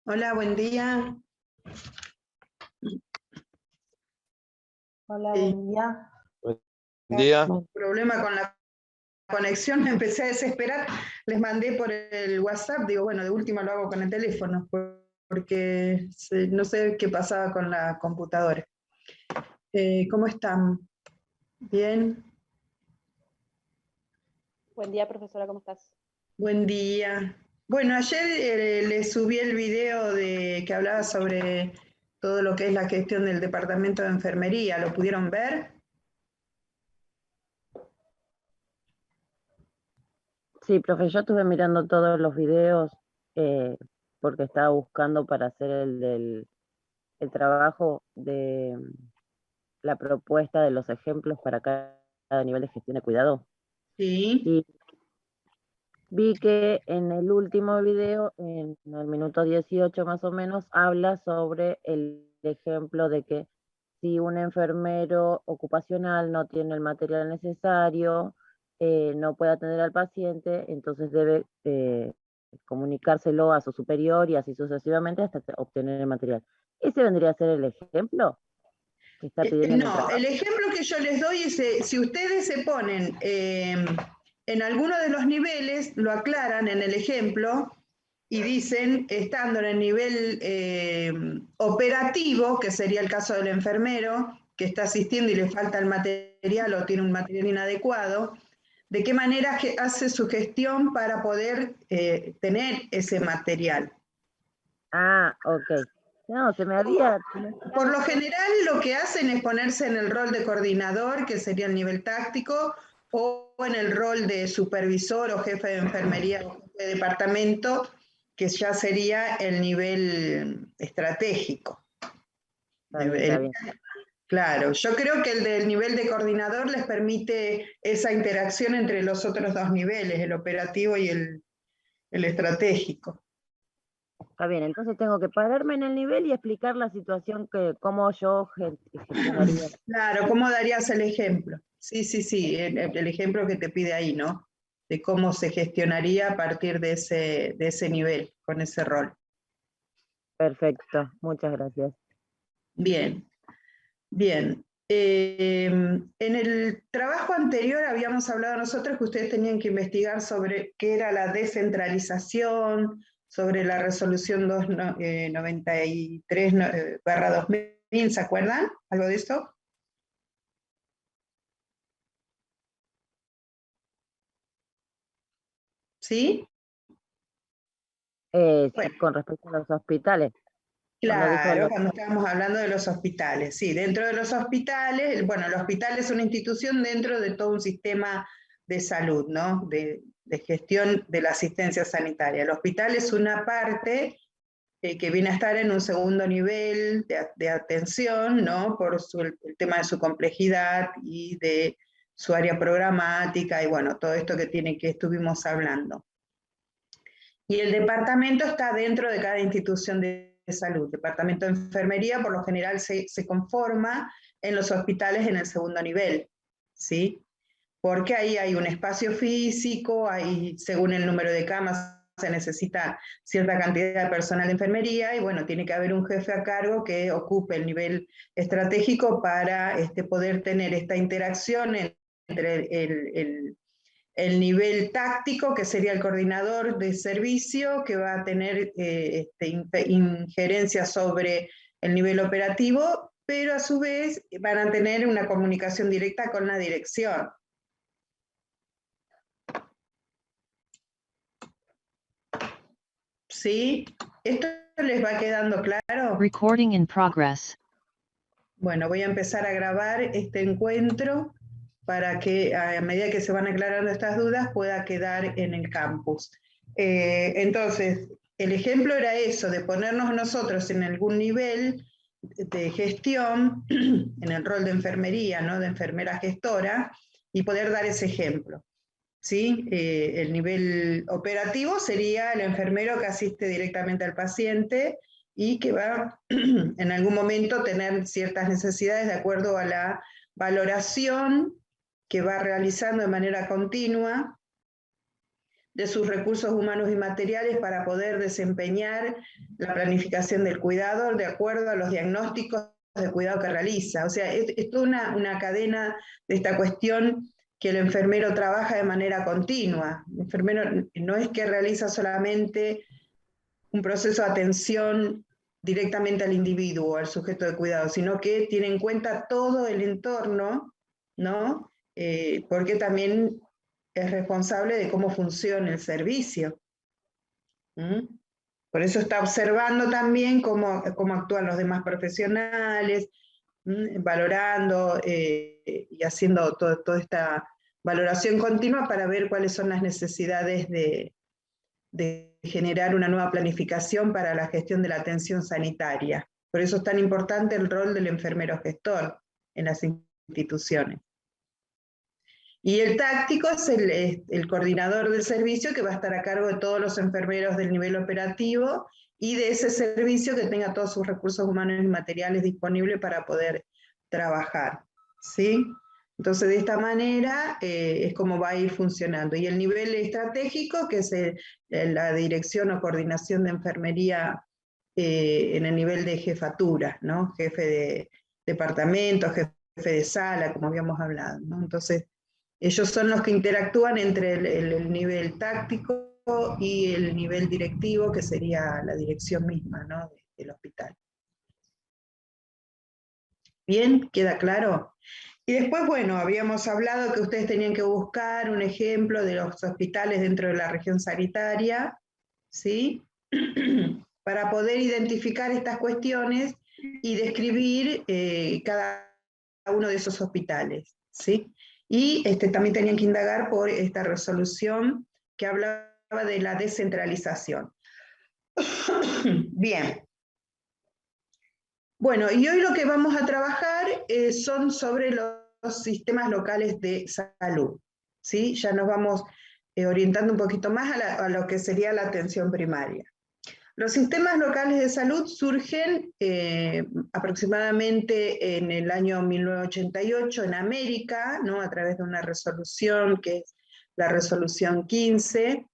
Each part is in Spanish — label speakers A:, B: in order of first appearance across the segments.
A: Hola, buen día.
B: Hola, buen día.
C: Buen día.
A: Problema con la conexión, me empecé a desesperar. Les mandé por el WhatsApp, digo, bueno, de última lo hago con el teléfono, porque no sé qué pasaba con la computadora. ¿Cómo están? ¿Bien?
B: Buen día, profesora, ¿cómo estás?
A: Buen día. Bueno, ayer les subí el video que hablaba sobre todo lo que es la gestión del departamento de enfermería. ¿Lo pudieron ver?
D: Sí, profe, yo estuve mirando todos los videos porque estaba buscando para hacer el trabajo de la propuesta de los ejemplos para cada nivel de gestión de cuidado.
A: Sí.
D: Y vi que en el último video, en el minuto 18 más o menos, habla sobre el ejemplo de que si un enfermero ocupacional no tiene el material necesario, no puede atender al paciente, entonces debe comunicárselo a su superior y así sucesivamente hasta obtener el material. ¿Ese vendría a ser el ejemplo que está pidiendo en el
A: No,
D: trabajo?
A: el ejemplo que yo les doy es, si ustedes se ponen en alguno de los niveles, lo aclaran en el ejemplo y dicen, estando en el nivel operativo, que sería el caso del enfermero, que está asistiendo y le falta el material o tiene un material inadecuado, de qué manera hace su gestión para poder tener ese material.
D: Ah, ok. No, se me había...
A: Por lo general lo que hacen es ponerse en el rol de coordinador, que sería el nivel táctico, o en el rol de supervisor o jefe de enfermería o jefe de departamento, que ya sería el nivel estratégico.
D: Está bien.
A: Claro, yo creo que el del nivel de coordinador les permite esa interacción entre los otros dos niveles, el operativo y el estratégico.
D: Está bien, entonces tengo que pararme en el nivel y explicar la situación cómo yo gestionaría.
A: Claro, ¿cómo darías el ejemplo? Sí, el ejemplo que te pide ahí, ¿no? De cómo se gestionaría a partir de ese nivel, con ese rol.
D: Perfecto, muchas gracias.
A: Bien, bien. En el trabajo anterior habíamos hablado nosotros que ustedes tenían que investigar sobre qué era la descentralización, sobre la resolución 293/2000, ¿se acuerdan? ¿Algo de esto? ¿Sí?
D: Sí,
A: Bueno.
D: con respecto a los hospitales.
A: Claro, cuando estábamos hablando de los hospitales, sí, dentro de los hospitales, bueno, el hospital es una institución dentro de todo un sistema de salud, ¿no? De gestión de la asistencia sanitaria. El hospital es una parte que viene a estar en un segundo nivel de atención, ¿no? Por el tema de su complejidad y de su área programática y bueno, todo esto que estuvimos hablando. Y el departamento está dentro de cada institución de salud. Departamento de enfermería por lo general se conforma en los hospitales en el segundo nivel, ¿sí? Porque ahí hay un espacio físico, ahí según el número de camas se necesita cierta cantidad de personal de enfermería y bueno, tiene que haber un jefe a cargo que ocupe el nivel estratégico para poder tener esta interacción entre el nivel táctico, que sería el coordinador de servicio, que va a tener injerencia sobre el nivel operativo, pero a su vez van a tener una comunicación directa con la dirección. ¿Sí? ¿Esto les va quedando claro?
E: Recording in progress.
A: Bueno, voy a empezar a grabar este encuentro para que a medida que se van aclarando estas dudas pueda quedar en el campus. Entonces, el ejemplo era eso, de ponernos nosotros en algún nivel de gestión, en el rol de enfermería, ¿no? De enfermera gestora, y poder dar ese ejemplo. ¿Sí? El nivel operativo sería el enfermero que asiste directamente al paciente y que va en algún momento tener ciertas necesidades de acuerdo a la valoración que va realizando de manera continua de sus recursos humanos y materiales para poder desempeñar la planificación del cuidado de acuerdo a los diagnósticos de cuidado que realiza. O sea, es toda una cadena de esta cuestión que el enfermero trabaja de manera continua. El enfermero no es que realiza solamente un proceso de atención directamente al individuo, al sujeto de cuidado, sino que tiene en cuenta todo el entorno, ¿no? Porque también es responsable de cómo funciona el servicio. ¿Mm? Por eso está observando también cómo actúan los demás profesionales, valorando y haciendo toda esta valoración continua para ver cuáles son las necesidades de generar una nueva planificación para la gestión de la atención sanitaria. Por eso es tan importante el rol del enfermero gestor en las instituciones. Y el táctico es el coordinador del servicio que va a estar a cargo de todos los enfermeros del nivel operativo y de ese servicio que tenga todos sus recursos humanos y materiales disponibles para poder trabajar, ¿sí? Entonces, de esta manera es como va a ir funcionando. Y el nivel estratégico, que es la dirección o coordinación de enfermería en el nivel de jefatura, ¿no? Jefe de departamento, jefe de sala, como habíamos hablado, ¿no? Entonces, ellos son los que interactúan entre el nivel táctico y el nivel directivo, que sería la dirección misma, ¿no? del hospital. ¿Bien? ¿Queda claro? Y después, bueno, habíamos hablado que ustedes tenían que buscar un ejemplo de los hospitales dentro de la región sanitaria, ¿sí? Para poder identificar estas cuestiones y describir cada uno de esos hospitales, ¿sí? Y también tenían que indagar por esta resolución que hablaba de la descentralización. Bien. Bueno, y hoy lo que vamos a trabajar son sobre los sistemas locales de salud, ¿sí? Ya nos vamos orientando un poquito más a lo que sería la atención primaria. Los sistemas locales de salud surgen aproximadamente en el año 1988 en América, ¿no? A través de una resolución que es la resolución 15,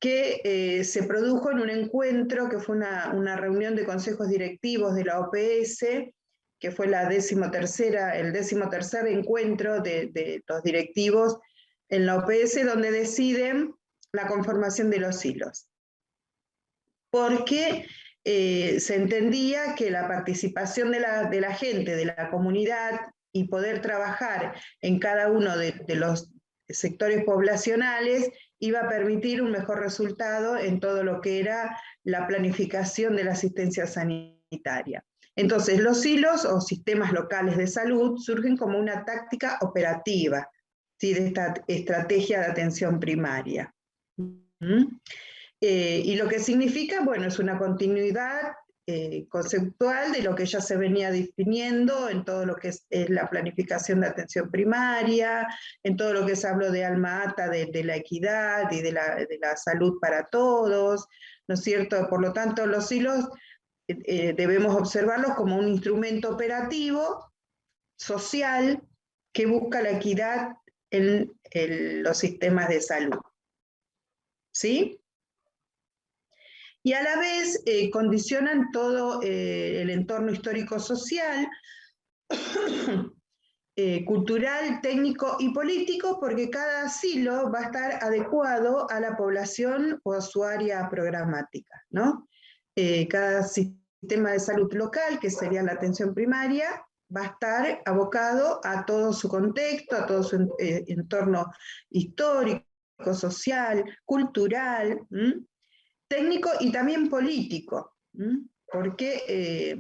A: que se produjo en un encuentro que fue una reunión de consejos directivos de la OPS, que fue el 13º encuentro de los directivos en la OPS, donde deciden la conformación de los hilos. Porque se entendía que la participación de la gente, de la comunidad, y poder trabajar en cada uno de los sectores poblacionales iba a permitir un mejor resultado en todo lo que era la planificación de la asistencia sanitaria. Entonces, los hilos o sistemas locales de salud surgen como una táctica operativa, ¿sí? De esta estrategia de atención primaria. Y lo que significa, bueno, es una continuidad conceptual de lo que ya se venía definiendo en todo lo que es la planificación de atención primaria, en todo lo que se habló de Alma Ata, de la equidad y de la salud para todos, ¿no es cierto? Por lo tanto, los hilos debemos observarlos como un instrumento operativo, social, que busca la equidad en los sistemas de salud. ¿Sí? Y a la vez condicionan todo el entorno histórico-social, cultural, técnico y político, porque cada silo va a estar adecuado a la población o a su área programática, ¿no? Cada sistema de salud local, que sería la atención primaria, va a estar abocado a todo su contexto, a todo su entorno histórico, social, cultural, técnico y también político, porque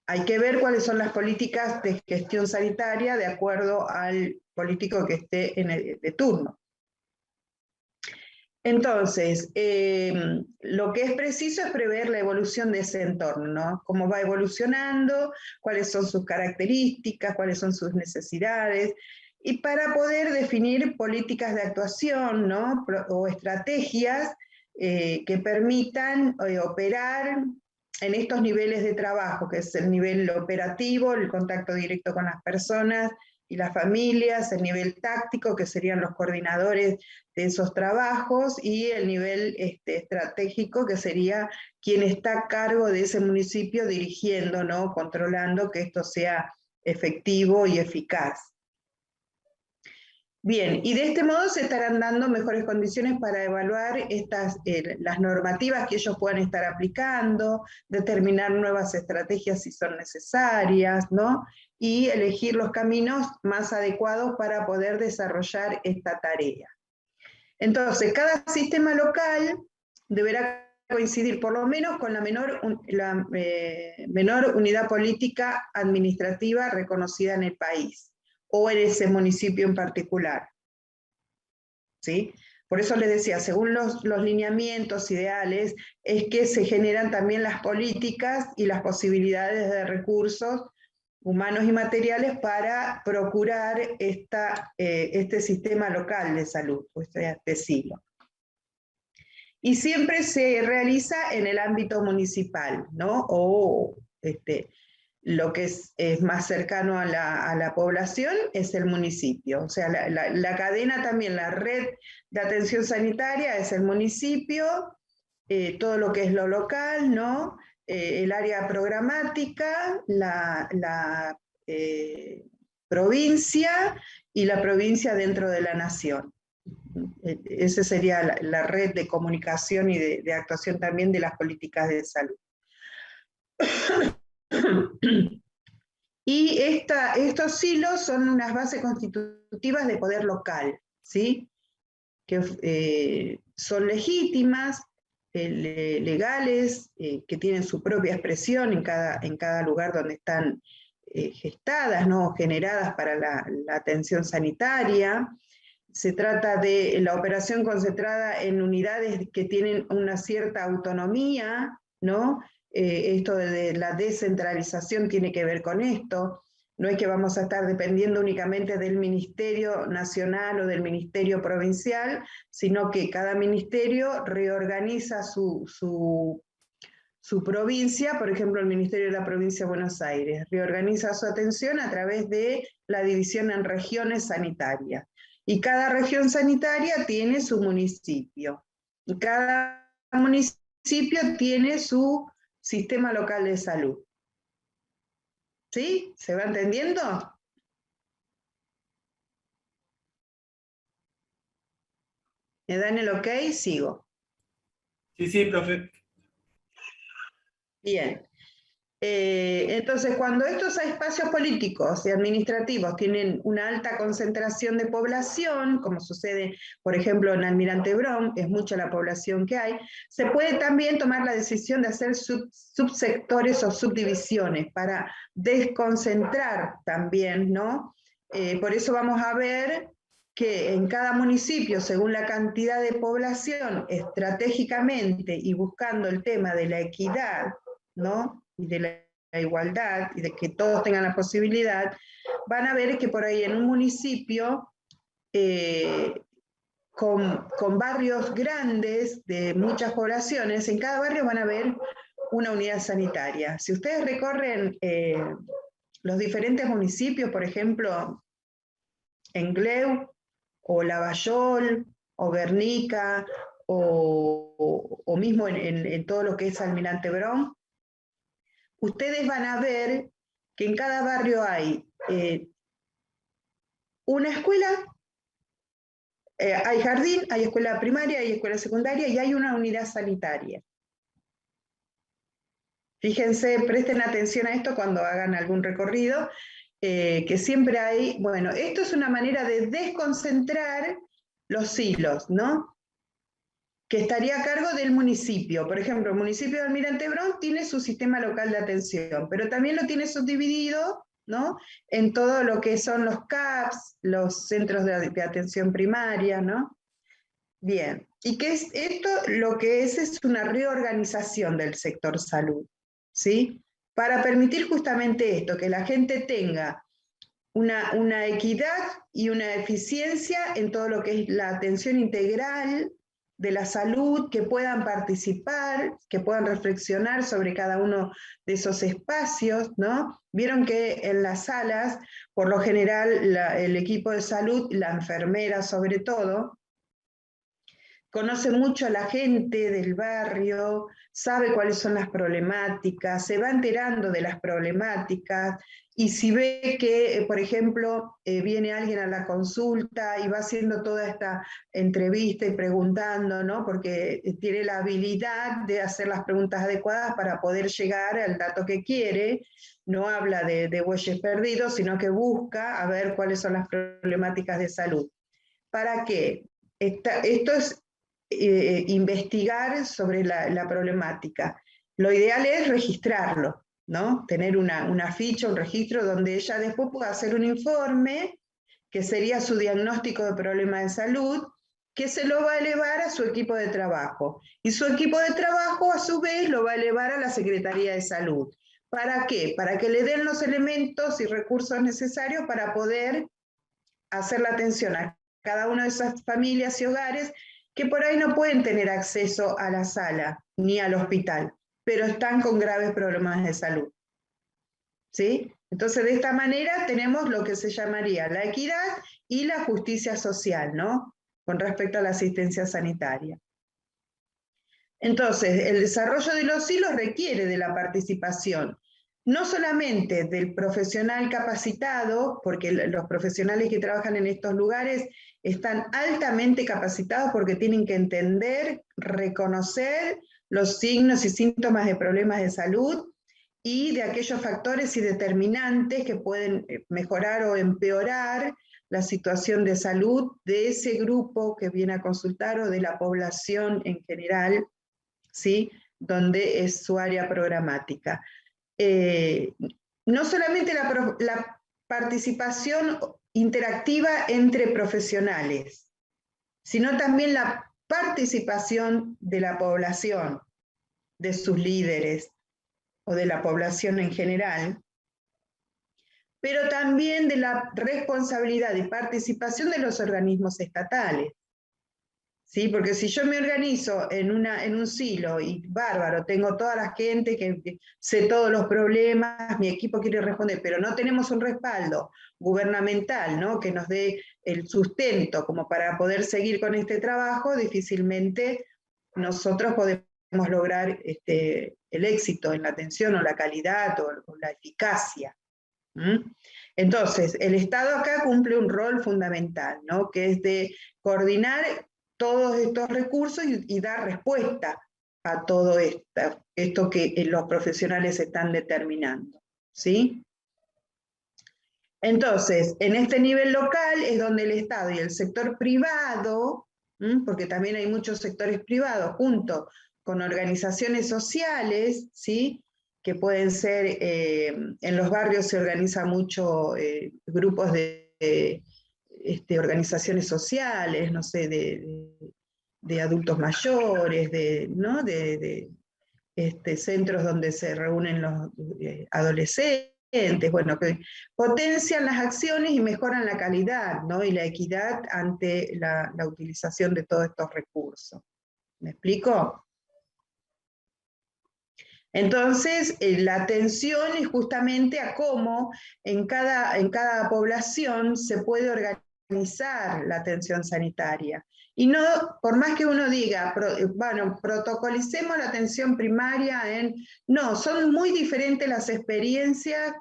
A: hay que ver cuáles son las políticas de gestión sanitaria de acuerdo al político que esté de turno. Entonces, lo que es preciso es prever la evolución de ese entorno, ¿no? Cómo va evolucionando, cuáles son sus características, cuáles son sus necesidades, y para poder definir políticas de actuación, ¿no? O estrategias que permitan operar en estos niveles de trabajo, que es el nivel operativo, el contacto directo con las personas, y las familias, el nivel táctico, que serían los coordinadores de esos trabajos, y el nivel estratégico, que sería quien está a cargo de ese municipio dirigiendo, ¿no? Controlando que esto sea efectivo y eficaz. Bien, y de este modo se estarán dando mejores condiciones para evaluar las normativas que ellos puedan estar aplicando, determinar nuevas estrategias si son necesarias, ¿no? Y elegir los caminos más adecuados para poder desarrollar esta tarea. Entonces, cada sistema local deberá coincidir por lo menos con la menor unidad política administrativa reconocida en el país, o en ese municipio en particular. ¿Sí? Por eso les decía, según los lineamientos ideales, es que se generan también las políticas y las posibilidades de recursos humanos y materiales para procurar este sistema local de salud, este silo. Y siempre se realiza en el ámbito municipal, ¿no? O lo que es más cercano a la población es el municipio. O sea, la cadena también, la red de atención sanitaria es el municipio, todo lo que es lo local, ¿no? El área programática, la provincia y la provincia dentro de la nación. Esa sería la red de comunicación y de actuación también de las políticas de salud. Y estos silos son unas bases constitutivas de poder local, ¿sí? Que son legítimas, legales, que tienen su propia expresión en cada lugar donde están gestadas, ¿no? Generadas para la atención sanitaria. Se trata de la operación concentrada en unidades que tienen una cierta autonomía, ¿no? Esto de la descentralización tiene que ver con esto. No es que vamos a estar dependiendo únicamente del Ministerio Nacional o del Ministerio Provincial, sino que cada ministerio reorganiza su provincia. Por ejemplo, el Ministerio de la Provincia de Buenos Aires reorganiza su atención a través de la división en regiones sanitarias. Y cada región sanitaria tiene su municipio. Y cada municipio tiene su sistema local de salud. ¿Sí? ¿Se va entendiendo? ¿Me dan el ok? Sigo.
C: Sí, profe.
A: Bien. Entonces, cuando estos espacios políticos y administrativos tienen una alta concentración de población, como sucede, por ejemplo, en Almirante Brown, que es mucha la población que hay, se puede también tomar la decisión de hacer subsectores o subdivisiones para desconcentrar también, ¿no? Por eso vamos a ver que en cada municipio, según la cantidad de población, estratégicamente y buscando el tema de la equidad, ¿no? Y de la igualdad, y de que todos tengan la posibilidad, van a ver que por ahí en un municipio, con barrios grandes, de muchas poblaciones, en cada barrio van a ver una unidad sanitaria. Si ustedes recorren los diferentes municipios, por ejemplo, Engleu, o Lavallol, o Guernica, o mismo en todo lo que es Almirante Brown, ustedes van a ver que en cada barrio hay una escuela, hay jardín, hay escuela primaria, hay escuela secundaria y hay una unidad sanitaria. Fíjense, presten atención a esto cuando hagan algún recorrido, que siempre hay, bueno, esto es una manera de desconcentrar los silos, ¿no? Que estaría a cargo del municipio. Por ejemplo, el municipio de Almirante Brown tiene su sistema local de atención, pero también lo tiene subdividido, ¿no? En todo lo que son los CAPS, los centros de atención primaria, ¿no? Bien, ¿y qué es esto? Lo que es una reorganización del sector salud, ¿sí? Para permitir justamente esto, que la gente tenga una equidad y una eficiencia en todo lo que es la atención integral de la salud, que puedan participar, que puedan reflexionar sobre cada uno de esos espacios, ¿no? Vieron que en las salas, por lo general, el equipo de salud, la enfermera sobre todo, conoce mucho a la gente del barrio, sabe cuáles son las problemáticas, se va enterando de las problemáticas, y si ve que, por ejemplo, viene alguien a la consulta y va haciendo toda esta entrevista y preguntando, ¿no? Porque tiene la habilidad de hacer las preguntas adecuadas para poder llegar al dato que quiere, no habla de bueyes perdidos, sino que busca a ver cuáles son las problemáticas de salud. ¿Para qué? Esto es investigar sobre la problemática. Lo ideal es registrarlo, ¿no? Tener una ficha, un registro donde ella después pueda hacer un informe, que sería su diagnóstico de problema de salud, que se lo va a elevar a su equipo de trabajo. Y su equipo de trabajo, a su vez, lo va a elevar a la Secretaría de Salud. ¿Para qué? Para que le den los elementos y recursos necesarios para poder hacer la atención a cada una de esas familias y hogares que por ahí no pueden tener acceso a la sala ni al hospital, pero están con graves problemas de salud. ¿Sí? Entonces, de esta manera tenemos lo que se llamaría la equidad y la justicia social, ¿no? Con respecto a la asistencia sanitaria. Entonces, el desarrollo de los hilos requiere de la participación, no solamente del profesional capacitado, porque los profesionales que trabajan en estos lugares están altamente capacitados porque tienen que entender, reconocer los signos y síntomas de problemas de salud y de aquellos factores y determinantes que pueden mejorar o empeorar la situación de salud de ese grupo que viene a consultar o de la población en general, ¿sí? Donde es su área programática. No solamente la participación interactiva entre profesionales, sino también la participación de la población, de sus líderes o de la población en general, pero también de la responsabilidad y participación de los organismos estatales. ¿Sí? Porque si yo me organizo en un silo y bárbaro, tengo toda la gente que sé todos los problemas, mi equipo quiere responder, pero no tenemos un respaldo gubernamental, ¿no? Que nos dé el sustento como para poder seguir con este trabajo, difícilmente nosotros podemos lograr el éxito en la atención o la calidad o la eficacia. Entonces, el Estado acá cumple un rol fundamental, ¿no? Que es de coordinar todos estos recursos y dar respuesta a todo esto que los profesionales están determinando, ¿sí? Entonces, en este nivel local es donde el Estado y el sector privado, porque también hay muchos sectores privados, junto con organizaciones sociales, ¿sí? Que pueden ser, en los barrios se organizan mucho grupos de organizaciones sociales, no sé, de adultos mayores, ¿no? de centros donde se reúnen los adolescentes, bueno, que potencian las acciones y mejoran la calidad, ¿no? Y la equidad ante la utilización de todos estos recursos. ¿Me explico? Entonces, la atención es justamente a cómo en cada población se puede organizar la atención sanitaria. Y no, por más que uno diga, bueno, protocolicemos la atención primaria no, son muy diferentes las experiencias.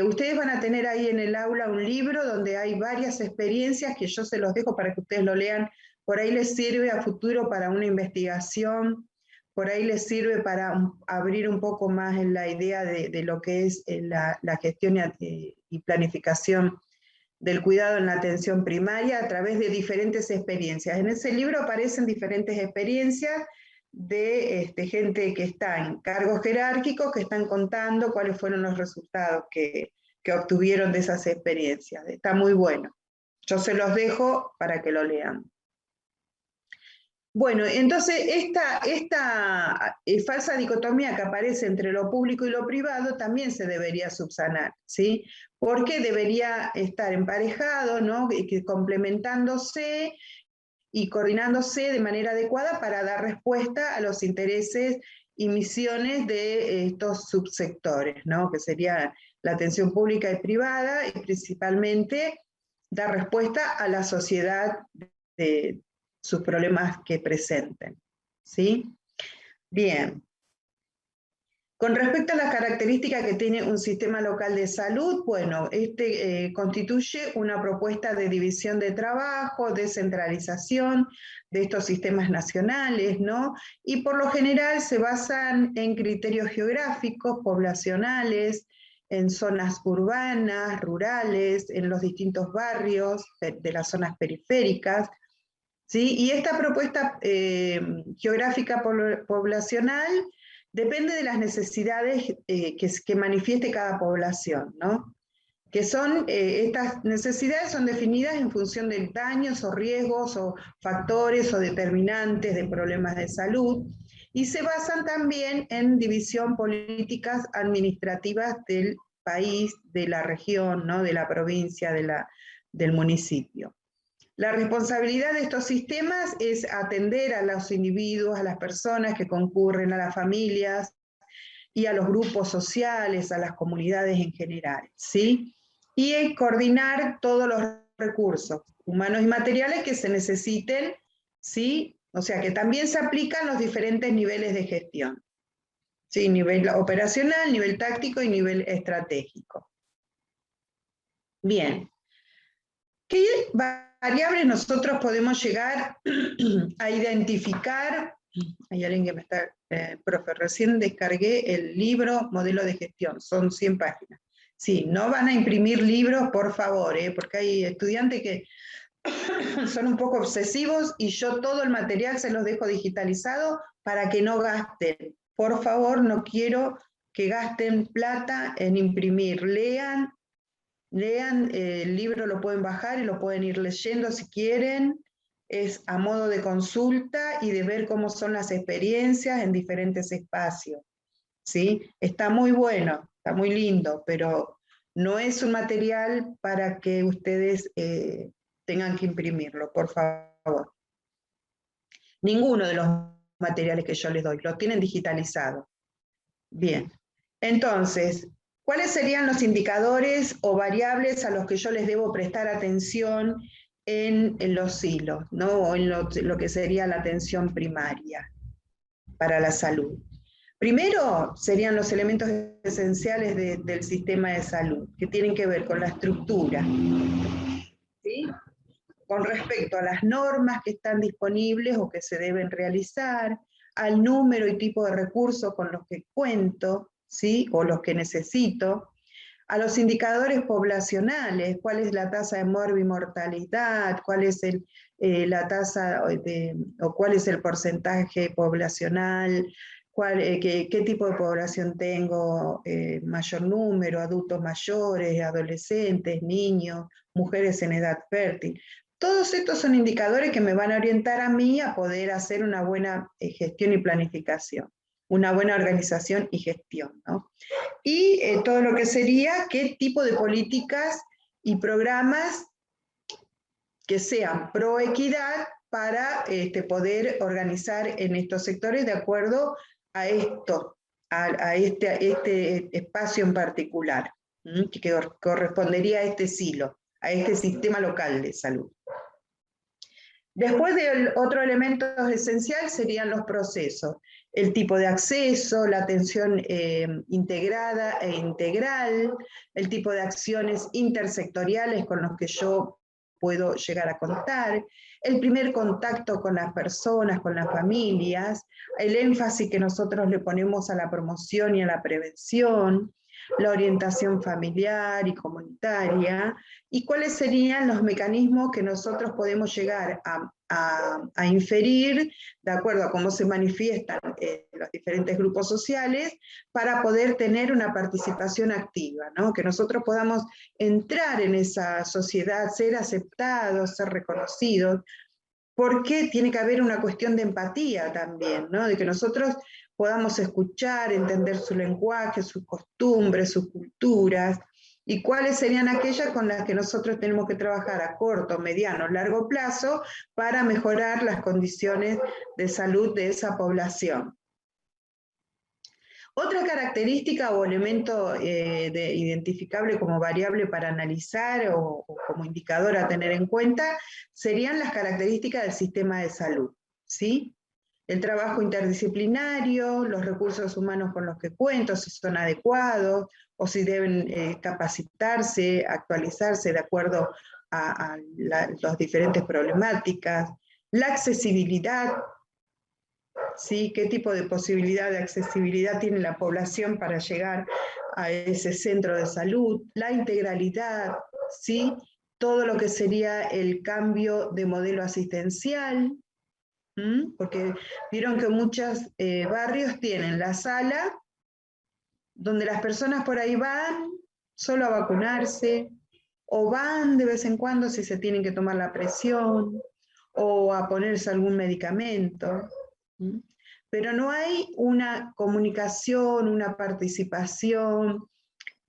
A: Ustedes van a tener ahí en el aula un libro donde hay varias experiencias que yo se los dejo para que ustedes lo lean. Por ahí les sirve a futuro para una investigación. Por ahí les sirve para abrir un poco más en la idea de lo que es la gestión y planificación del cuidado en la atención primaria a través de diferentes experiencias. En ese libro aparecen diferentes experiencias de gente que está en cargos jerárquicos, que están contando cuáles fueron los resultados que obtuvieron de esas experiencias. Está muy bueno. Yo se los dejo para que lo lean. Bueno, entonces esta falsa dicotomía que aparece entre lo público y lo privado también se debería subsanar, ¿sí? Porque debería estar emparejado, ¿no? Complementándose y coordinándose de manera adecuada para dar respuesta a los intereses y misiones de estos subsectores, ¿no? Que sería la atención pública y privada, y principalmente dar respuesta a la sociedad de sus problemas que presenten, ¿sí? Bien. Con respecto a las características que tiene un sistema local de salud, bueno, constituye una propuesta de división de trabajo, descentralización de estos sistemas nacionales, ¿no? Y por lo general se basan en criterios geográficos, poblacionales, en zonas urbanas, rurales, en los distintos barrios de las zonas periféricas, ¿sí? Y esta propuesta geográfica poblacional depende de las necesidades que manifieste cada población, ¿no? Que son, estas necesidades son definidas en función de daños o riesgos o factores o determinantes de problemas de salud, y se basan también en división políticas administrativas del país, de la región, ¿no? De la provincia, del municipio. La responsabilidad de estos sistemas es atender a los individuos, a las personas que concurren, a las familias y a los grupos sociales, a las comunidades en general, ¿sí? Y coordinar todos los recursos humanos y materiales que se necesiten, ¿sí? O sea, que también se aplican los diferentes niveles de gestión, ¿sí? Nivel operacional, nivel táctico y nivel estratégico. Bien. ¿Qué variables nosotros podemos llegar a identificar? Hay alguien que me está, profe, recién descargué el libro Modelo de Gestión, son 100 páginas. Sí, no van a imprimir libros, por favor, porque hay estudiantes que son un poco obsesivos y yo todo el material se los dejo digitalizado para que no gasten. Por favor, no quiero que gasten plata en imprimir. Lean el libro, lo pueden bajar y lo pueden ir leyendo si quieren, es a modo de consulta y de ver cómo son las experiencias en diferentes espacios, ¿sí? Está muy bueno, está muy lindo, pero no es un material para que ustedes tengan que imprimirlo, por favor. Ninguno de los materiales que yo les doy, los tienen digitalizados. Bien, entonces, ¿cuáles serían los indicadores o variables a los que yo les debo prestar atención en los silos, ¿no? O en lo que sería la atención primaria para la salud? Primero serían los elementos esenciales del sistema de salud, que tienen que ver con la estructura, ¿sí? Con respecto a las normas que están disponibles o que se deben realizar, al número y tipo de recursos con los que cuento, ¿sí? O los que necesito, a los indicadores poblacionales, cuál es la tasa de morbimortalidad, cuál es la tasa o cuál es el porcentaje poblacional, qué tipo de población tengo, mayor número, adultos mayores, adolescentes, niños, mujeres en edad fértil. Todos estos son indicadores que me van a orientar a mí a poder hacer una buena gestión y planificación, una buena organización y gestión, ¿no? Y todo lo que sería qué tipo de políticas y programas que sean pro equidad para poder organizar en estos sectores de acuerdo a esto, a este espacio en particular, que correspondería a este silo, a este sistema local de salud. Después otro elemento esencial serían los procesos, el tipo de acceso, la atención integrada e integral, el tipo de acciones intersectoriales con los que yo puedo llegar a contar, el primer contacto con las personas, con las familias, el énfasis que nosotros le ponemos a la promoción y a la prevención, la orientación familiar y comunitaria, y cuáles serían los mecanismos que nosotros podemos llegar a inferir, de acuerdo a cómo se manifiestan los diferentes grupos sociales, para poder tener una participación activa, ¿no? Que nosotros podamos entrar en esa sociedad, ser aceptados, ser reconocidos, porque tiene que haber una cuestión de empatía también, ¿no? De que nosotros podamos escuchar, entender su lenguaje, sus costumbres, sus culturas, y cuáles serían aquellas con las que nosotros tenemos que trabajar a corto, mediano, largo plazo para mejorar las condiciones de salud de esa población. Otra característica o elemento identificable como variable para analizar o como indicador a tener en cuenta serían las características del sistema de salud, ¿sí? El trabajo interdisciplinario, los recursos humanos con los que cuento, si son adecuados o si deben capacitarse, actualizarse de acuerdo a las diferentes problemáticas, la accesibilidad, ¿sí? ¿Qué tipo de posibilidad de accesibilidad tiene la población para llegar a ese centro de salud? La integralidad, ¿sí? Todo lo que sería el cambio de modelo asistencial, porque vieron que muchos barrios tienen la sala donde las personas por ahí van solo a vacunarse, o van de vez en cuando si se tienen que tomar la presión, o a ponerse algún medicamento. Pero no hay una comunicación, una participación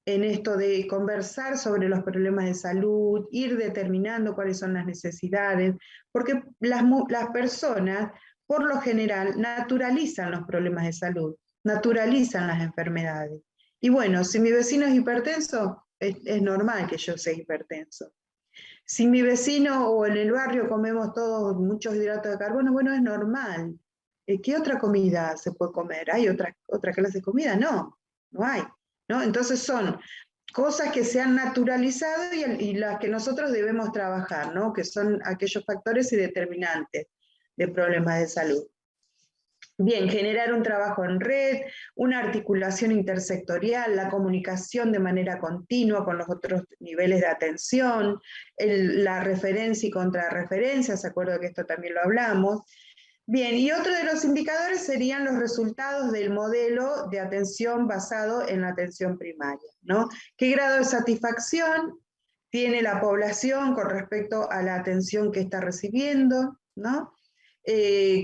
A: en esto de conversar sobre los problemas de salud, ir determinando cuáles son las necesidades, porque las personas, por lo general, naturalizan los problemas de salud, naturalizan las enfermedades. Y bueno, si mi vecino es hipertenso, es normal que yo sea hipertenso. Si mi vecino o en el barrio comemos todos muchos hidratos de carbono, bueno, es normal. ¿Qué otra comida se puede comer? ¿Hay otra clase de comida? No, no hay, ¿no? Entonces son cosas que se han naturalizado y las que nosotros debemos trabajar, ¿no? Que son aquellos factores y determinantes de problemas de salud. Bien, generar un trabajo en red, una articulación intersectorial, la comunicación de manera continua con los otros niveles de atención, la referencia y contrarreferencia, se acuerda que esto también lo hablamos. Bien, y otro de los indicadores serían los resultados del modelo de atención basado en la atención primaria, ¿no? ¿Qué grado de satisfacción tiene la población con respecto a la atención que está recibiendo, ¿no?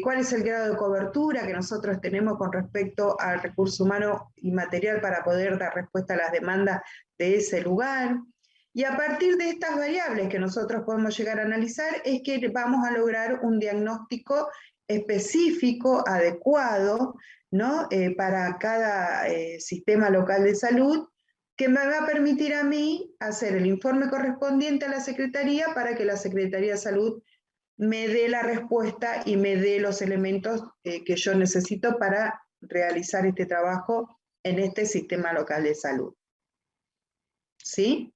A: ¿Cuál es el grado de cobertura que nosotros tenemos con respecto al recurso humano y material para poder dar respuesta a las demandas de ese lugar? Y a partir de estas variables que nosotros podemos llegar a analizar es que vamos a lograr un diagnóstico específico, adecuado, ¿no? Para cada sistema local de salud, que me va a permitir a mí hacer el informe correspondiente a la Secretaría para que la Secretaría de Salud me dé la respuesta y me dé los elementos que yo necesito para realizar este trabajo en este sistema local de salud. ¿Sí?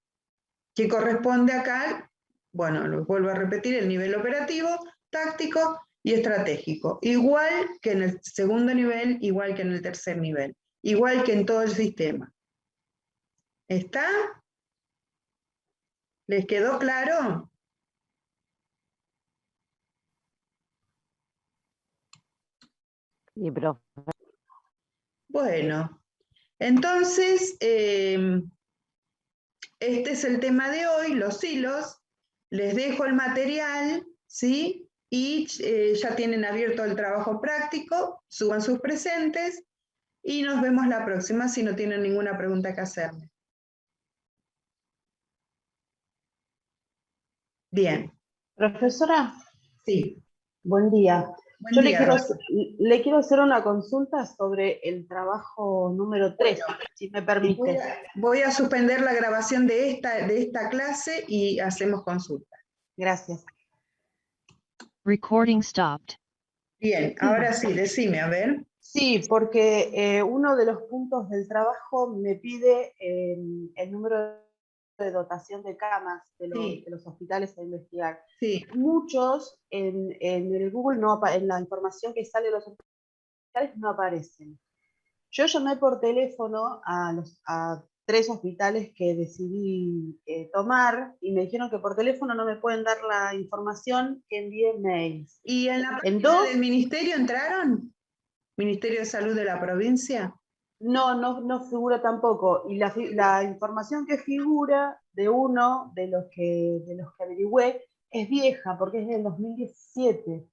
A: ¿Qué corresponde acá? Bueno, lo vuelvo a repetir, el nivel operativo, táctico y estratégico. Igual que en el segundo nivel, igual que en el tercer nivel, igual que en todo el sistema. ¿Está? ¿Les quedó claro?
D: Sí, profe.
A: Bueno, entonces, este es el tema de hoy, los hilos. Les dejo el material, ¿sí? Y ya tienen abierto el trabajo práctico, suban sus presentes y nos vemos la próxima si no tienen ninguna pregunta que hacerme. Bien.
B: Profesora,
A: Sí.
B: buen día.
A: Buen
B: Yo
A: día, Rosa.
B: le quiero hacer una consulta sobre el trabajo número 3, si me permite.
A: Voy a suspender la grabación de esta clase y hacemos consulta.
B: Gracias.
E: Recording stopped.
A: Bien, ahora sí, decime, a ver.
B: Sí, porque uno de los puntos del trabajo me pide el número de dotación de camas de los hospitales a investigar.
A: Sí.
B: Muchos en el Google, en la información que sale de los hospitales, no aparecen. Yo llamé por teléfono a 3 hospitales que decidí tomar y me dijeron que por teléfono no me pueden dar la información, que envíe mails.
A: ¿Y en la página del ministerio entraron? ¿Ministerio de Salud de la provincia?
B: No figura tampoco. Y la información que figura de uno de los que averigüé es vieja, porque es del 2017.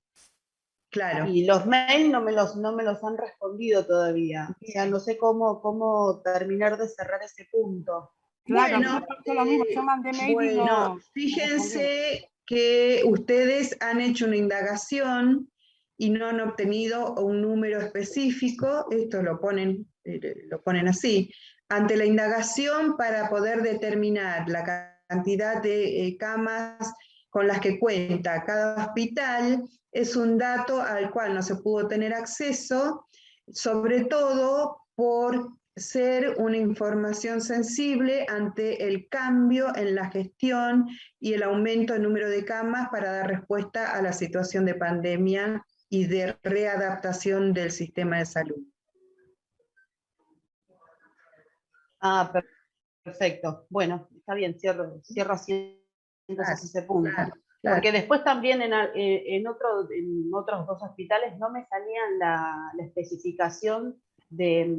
A: Claro.
B: Y los mails no me los han respondido todavía. O sea, no sé cómo terminar de cerrar ese punto.
E: Claro,
A: Bueno,
E: me pasó lo mismo, yo mandé mail y
A: bueno,
E: no.
A: fíjense que ustedes han hecho una indagación y no han obtenido un número específico, esto lo ponen así, ante la indagación para poder determinar la cantidad de camas con las que cuenta cada hospital, es un dato al cual no se pudo tener acceso, sobre todo por ser una información sensible ante el cambio en la gestión y el aumento del número de camas para dar respuesta a la situación de pandemia y de readaptación del sistema de salud.
B: Ah, perfecto. Bueno, está bien, cierro así entonces ese punto.
A: Claro.
B: Porque después también en otros 2 hospitales no me salían la especificación de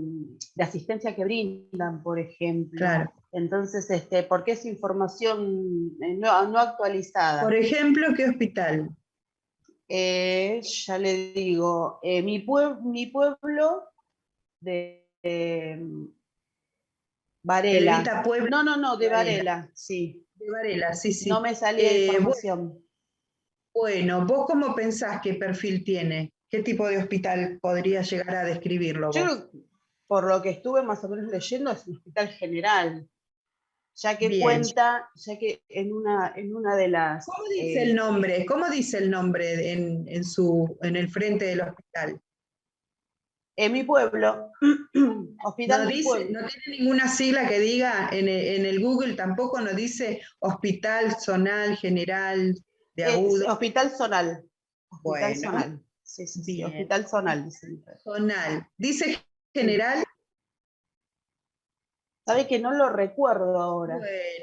B: asistencia que brindan, por ejemplo.
A: Claro.
B: Entonces, porque es información no actualizada.
A: Por ejemplo, ¿qué hospital?
B: Ya le digo, mi pueblo de Varela.
A: Evita Puebla.
B: No, de Varela, sí.
A: De Varela, sí, sí.
B: No me salía información.
A: Bueno, ¿vos cómo pensás qué perfil tiene? ¿Qué tipo de hospital podría llegar a describirlo
B: Yo
A: vos?
B: creo, por lo que estuve más o menos leyendo, es un hospital general, ya que
A: Bien.
B: en una de las...
A: ¿Cómo dice el nombre? ¿Cómo dice el nombre en el frente del hospital?
B: En mi pueblo, hospital
A: No
B: Mi Pueblo.
A: no tiene ninguna sigla que diga, en el Google tampoco nos dice Hospital Zonal General de Agudo.
B: Hospital Zonal. Hospital
A: Bueno,
B: Zonal. Sí,
A: bien.
B: Hospital Zonal, dice.
A: Zonal. ¿Dice general?
B: Sabe que no lo recuerdo ahora.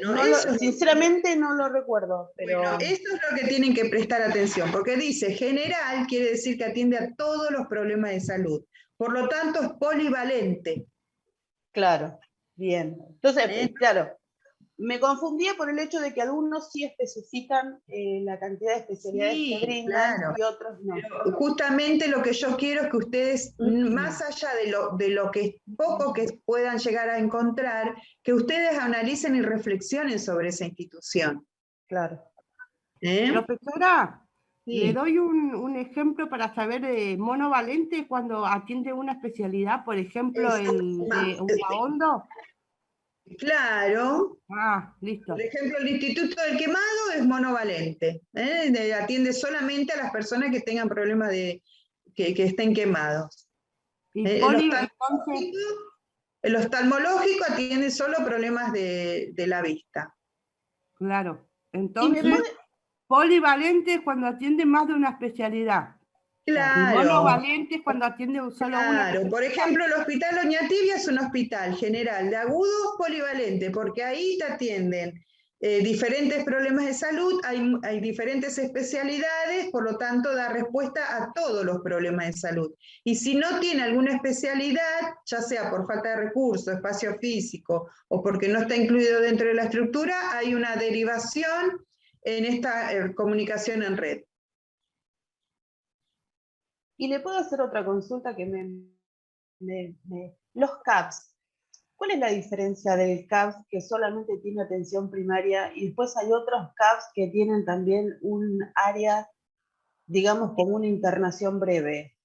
A: Bueno,
B: sinceramente no lo recuerdo, pero...
A: Bueno, esto es lo que tienen que prestar atención, porque dice general, quiere decir que atiende a todos los problemas de salud. Por lo tanto, es polivalente.
B: Claro, bien. Entonces, claro, me confundía por el hecho de que algunos sí especifican la cantidad de especialidades que brindan,
A: claro.
B: y otros no.
A: Pero justamente lo que yo quiero es que ustedes, más allá de lo que poco que puedan llegar a encontrar, que ustedes analicen y reflexionen sobre esa institución.
B: Claro.
E: Profesora,
A: Sí.
E: le doy un ejemplo para saber monovalente cuando atiende una especialidad, por ejemplo, el de Ultrahondo.
A: Claro.
E: Ah, listo.
A: Por ejemplo, el Instituto del Quemado es monovalente. Atiende solamente a las personas que tengan problemas que estén quemados.
E: Y
A: El oftalmológico atiende solo problemas de la vista.
E: Claro. Entonces, polivalente es cuando atiende más de una especialidad.
A: Claro.
E: Y monovalente es cuando atiende solo una.
A: Claro, por ejemplo, el Hospital Oñatibia es un hospital general de agudos polivalente, porque ahí te atienden diferentes problemas de salud, hay diferentes especialidades, por lo tanto da respuesta a todos los problemas de salud. Y si no tiene alguna especialidad, ya sea por falta de recursos, espacio físico, o porque no está incluido dentro de la estructura, hay una derivación en esta comunicación en red.
B: Y le puedo hacer otra consulta que los CAPS. ¿Cuál es la diferencia del CAPS que solamente tiene atención primaria y después hay otros CAPS que tienen también un área, digamos, como una internación breve?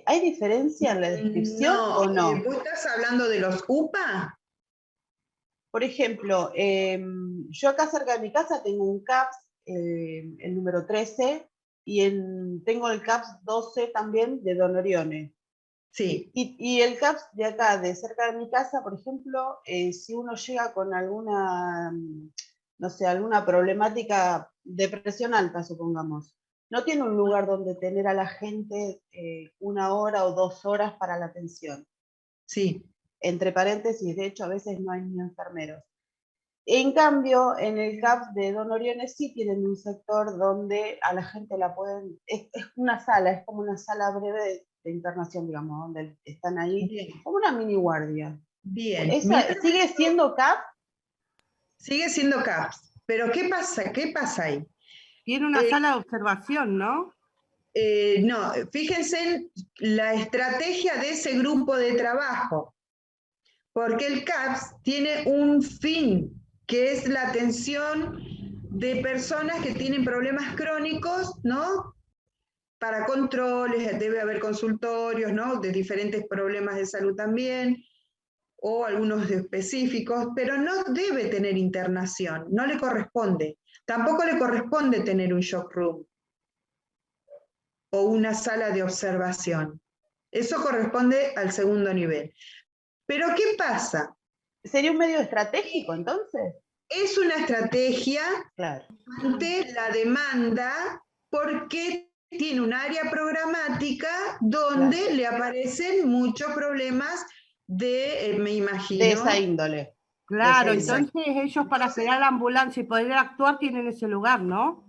B: ¿Hay diferencia en la descripción o no?
A: ¿Vos estás hablando de los UPA?
B: Por ejemplo, yo acá cerca de mi casa tengo un CAPS, el número 13, y tengo el CAPS 12 también de Don Orione.
A: Sí.
B: Y el CAPS de acá, de cerca de mi casa, por ejemplo, si uno llega con alguna, no sé, alguna problemática de presión alta, supongamos, no tiene un lugar donde tener a la gente 1 hora o 2 horas para la atención.
A: Sí.
B: Entre paréntesis, de hecho, a veces no hay ni enfermeros. En cambio, en el CAPS de Don Orione sí tienen un sector donde a la gente la pueden... Es una sala, es como una sala breve de internación, digamos, donde están ahí, bien, como una mini guardia.
A: Bien.
B: ¿Sigue siendo CAPS?
A: Sigue siendo CAPS. Pero ¿qué pasa ahí?
E: Tiene una sala de observación, ¿no?
A: No, fíjense en la estrategia de ese grupo de trabajo. porque el CAPS tiene un fin, que es la atención de personas que tienen problemas crónicos, ¿no? Para controles, debe haber consultorios, ¿no? De diferentes problemas de salud también, o algunos específicos, pero no debe tener internación, no le corresponde. Tampoco le corresponde tener un shock room o una sala de observación. Eso corresponde al segundo nivel. Pero ¿qué pasa?
B: ¿Sería un medio estratégico entonces?
A: Es una estrategia
B: Claro.
A: ante la demanda porque tiene un área programática donde
B: Claro.
A: le aparecen muchos problemas de, me imagino.
B: De esa índole.
E: Claro,
B: De esa índole.
E: entonces ellos para esperar la ambulancia y poder actuar tienen ese lugar, ¿no?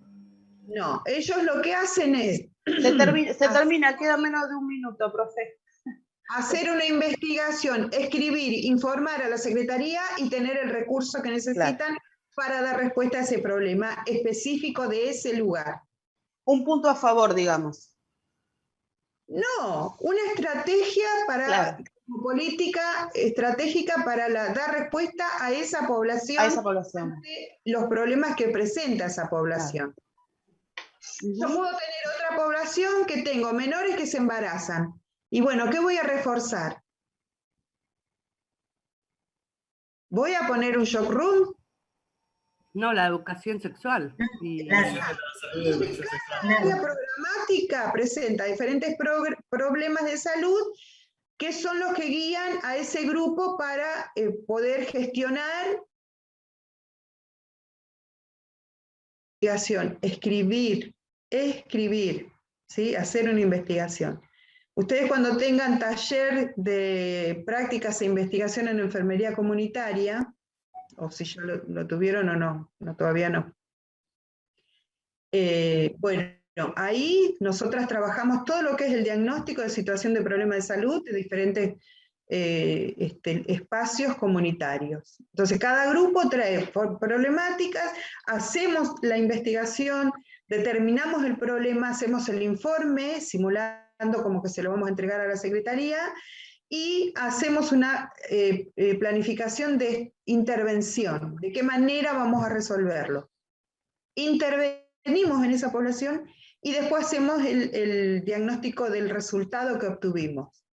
A: No, ellos lo que hacen es
B: Se termina, queda menos de un minuto, profe.
A: hacer una investigación, escribir, informar a la Secretaría y tener el recurso que necesitan para dar respuesta a ese problema específico de ese lugar.
B: Un punto a favor, digamos.
A: No, una estrategia para política estratégica para dar respuesta a esa población, ante los problemas que presenta esa población. Yo puedo tener otra población que tengo menores que se embarazan. Y bueno, ¿qué voy a reforzar? ¿Voy a poner un shock room?
E: No, la educación sexual.
A: La área programática presenta diferentes problemas de salud que son los que guían a ese grupo para poder gestionar investigación, escribir, ¿sí? Hacer una investigación. Ustedes cuando tengan taller de prácticas e investigación en enfermería comunitaria, o si ya lo tuvieron o no, todavía no. Bueno, ahí nosotras trabajamos todo lo que es el diagnóstico de situación de problema de salud de diferentes espacios comunitarios. Entonces cada grupo trae problemáticas, hacemos la investigación, determinamos el problema, hacemos el informe, simulando como que se lo vamos a entregar a la Secretaría, y hacemos una planificación de intervención, de qué manera vamos a resolverlo. Intervenimos en esa población y después hacemos el diagnóstico del resultado que obtuvimos.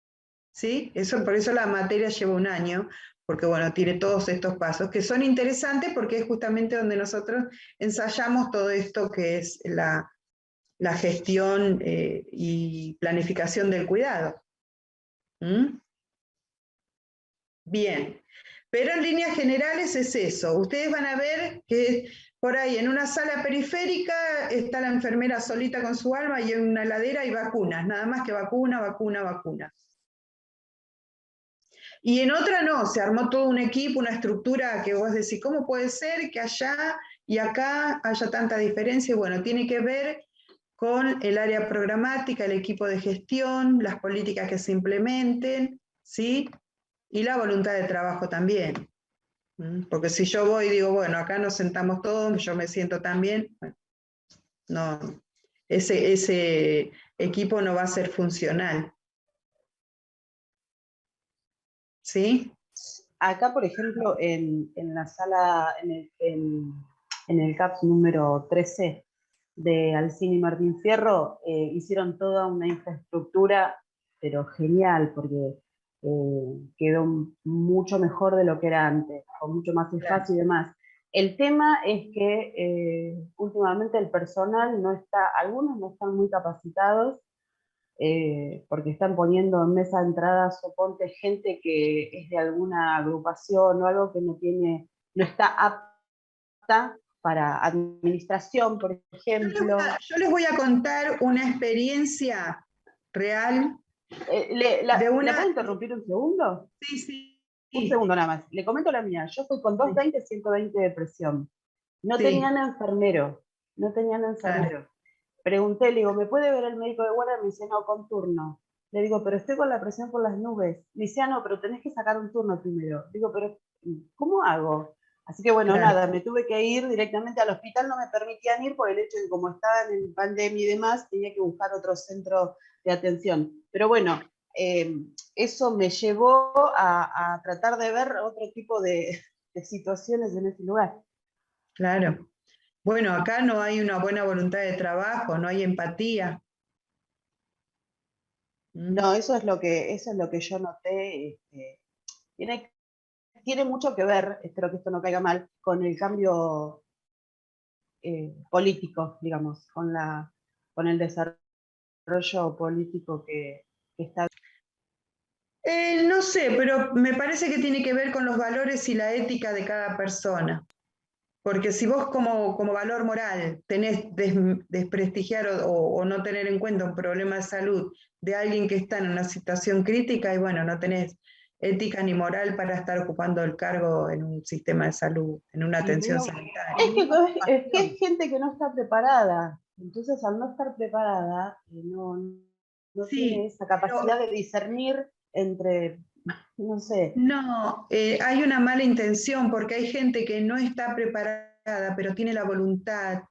A: ¿Sí? Por eso la materia lleva un año, porque bueno, tiene todos estos pasos, que son interesantes porque es justamente donde nosotros ensayamos todo esto que es la gestión y planificación del cuidado. ¿Mm? Bien, pero en líneas generales es eso. Ustedes van a ver que por ahí en una sala periférica está la enfermera solita con su alma y en una heladera hay vacunas, nada más que vacuna, vacuna, vacuna. Y en otra no, se armó todo un equipo, una estructura que vos decís, ¿cómo puede ser que allá y acá haya tanta diferencia? Y bueno, tiene que ver con el área programática, el equipo de gestión, las políticas que se implementen, ¿sí? Y la voluntad de trabajo también. Porque si yo voy y digo, bueno, acá nos sentamos todos, yo me siento tan bien, bueno, no, ese equipo no va a ser funcional. ¿Sí?
B: Acá, por ejemplo, en la sala, en el CAPS número 13 de Alcina y Martín Fierro, hicieron toda una infraestructura, pero genial, porque quedó mucho mejor de lo que era antes, con mucho más espacio y demás. El tema es que últimamente el personal no está, algunos no están muy capacitados, porque están poniendo en mesa de entrada, suponte, gente que es de alguna agrupación o algo que no está apta para administración, por ejemplo.
A: Yo les voy a contar una experiencia real.
B: ¿Le puedo interrumpir un segundo?
A: Sí, sí.
B: Un segundo nada más. Le comento la mía. Yo fui con 220, 120 de presión. No tenían enfermero. Claro. Pregunté, le digo, ¿me puede ver el médico de guardia? Me dice, no, con turno. Le digo, pero estoy con la presión por las nubes. Me dice, no, pero tenés que sacar un turno primero. Digo, pero ¿cómo hago? Así que bueno, nada, me tuve que ir directamente al hospital, no me permitían ir por el hecho de que como estaban en pandemia y demás, tenía que buscar otro centro de atención. Pero bueno, eso me llevó a tratar de ver otro tipo de situaciones en ese lugar.
A: Claro. Bueno, acá no hay una buena voluntad de trabajo, no hay empatía.
B: No, eso es lo que yo noté. Tiene mucho que ver, espero que esto no caiga mal, con el cambio político, digamos, con el desarrollo político que está.
A: No sé, pero me parece que tiene que ver con los valores y la ética de cada persona. Porque si vos como valor moral tenés desprestigiar o no tener en cuenta un problema de salud de alguien que está en una situación crítica, y bueno, no tenés ética ni moral para estar ocupando el cargo en un sistema de salud, en una atención sanitaria.
B: Es que es gente que no está preparada. Entonces, al no estar preparada, no
A: Sí,
B: tiene esa capacidad de discernir entre, no sé.
A: No, hay una mala intención porque hay gente que no está preparada, pero tiene la voluntad.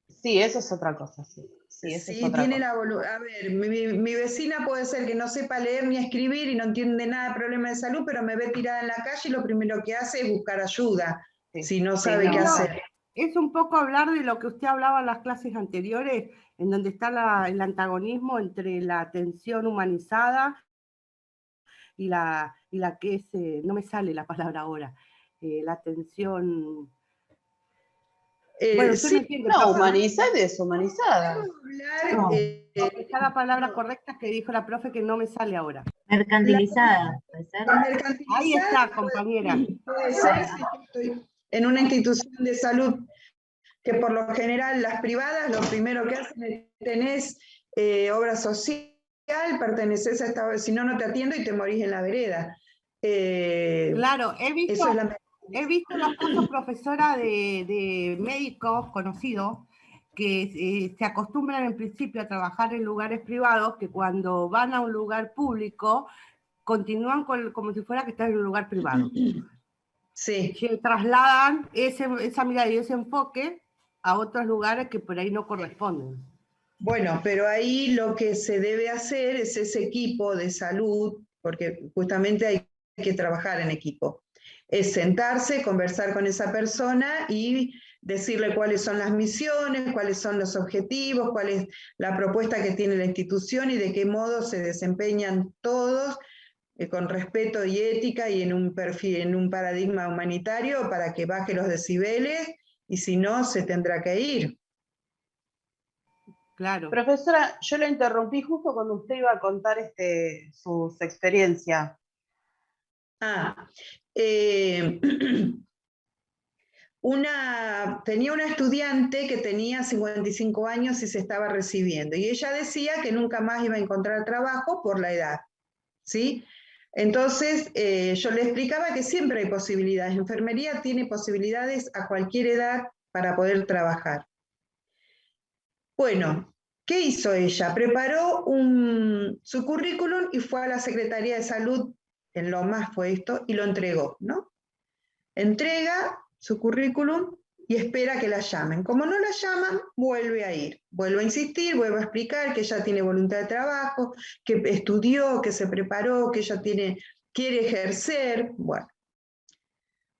B: Sí, eso es otra cosa, sí. Sí, eso es
A: Sí,
B: otra
A: tiene
B: cosa.
A: la voluntad. A ver, mi vecina puede ser que no sepa leer ni escribir y no entiende nada de problema de salud, pero me ve tirada en la calle y lo primero que hace es buscar ayuda,
B: Sí,
A: si no
B: sí,
A: sabe qué
B: no.
A: hacer.
E: Es un poco hablar de lo que usted hablaba en las clases anteriores, en donde está el antagonismo entre la atención humanizada y la que es, no me sale la palabra ahora, la atención... Bueno, usted me
A: Sí,
E: entiende.
B: No,
E: Profe,
B: humanizada y deshumanizada.
A: hablar,
E: no, está la palabra correcta que dijo la profe que no me sale ahora.
F: Mercantilizada, ¿puede ser?
E: Ahí está, compañera.
A: puede ser si yo estoy en una institución de salud que por lo general las privadas lo primero que hacen es tenés obra social, perteneces a esta, si no, no te atiendo y te morís en la vereda.
E: Claro, he
A: Eso es
E: visto los casos, profesora, de médicos conocidos que se acostumbran en principio a trabajar en lugares privados, que cuando van a un lugar público continúan como si fuera que están en un lugar privado.
A: Sí.
E: Que trasladan esa mirada y ese enfoque a otros lugares que por ahí no corresponden.
A: Bueno, pero ahí lo que se debe hacer es ese equipo de salud, porque justamente hay que trabajar en equipo. Es sentarse, conversar con esa persona y decirle cuáles son las misiones, cuáles son los objetivos, cuál es la propuesta que tiene la institución y de qué modo se desempeñan todos con respeto y ética y en un perfil, en un paradigma humanitario para que baje los decibeles y si no se tendrá que ir.
E: Claro.
B: Profesora, yo la interrumpí justo cuando usted iba a contar sus experiencias.
A: Tenía una estudiante que tenía 55 años y se estaba recibiendo, y ella decía que nunca más iba a encontrar trabajo por la edad, ¿sí? Entonces, yo le explicaba que siempre hay posibilidades. Enfermería tiene posibilidades a cualquier edad para poder trabajar. Bueno, ¿qué hizo ella? Preparó su currículum y fue a la Secretaría de Salud, en Lomas fue esto, y lo entregó, ¿no? Entrega su currículum y espera que la llamen. Como no la llaman, vuelve a ir, vuelve a insistir, vuelve a explicar que ella tiene voluntad de trabajo, que estudió, que se preparó, que ella quiere ejercer. Bueno,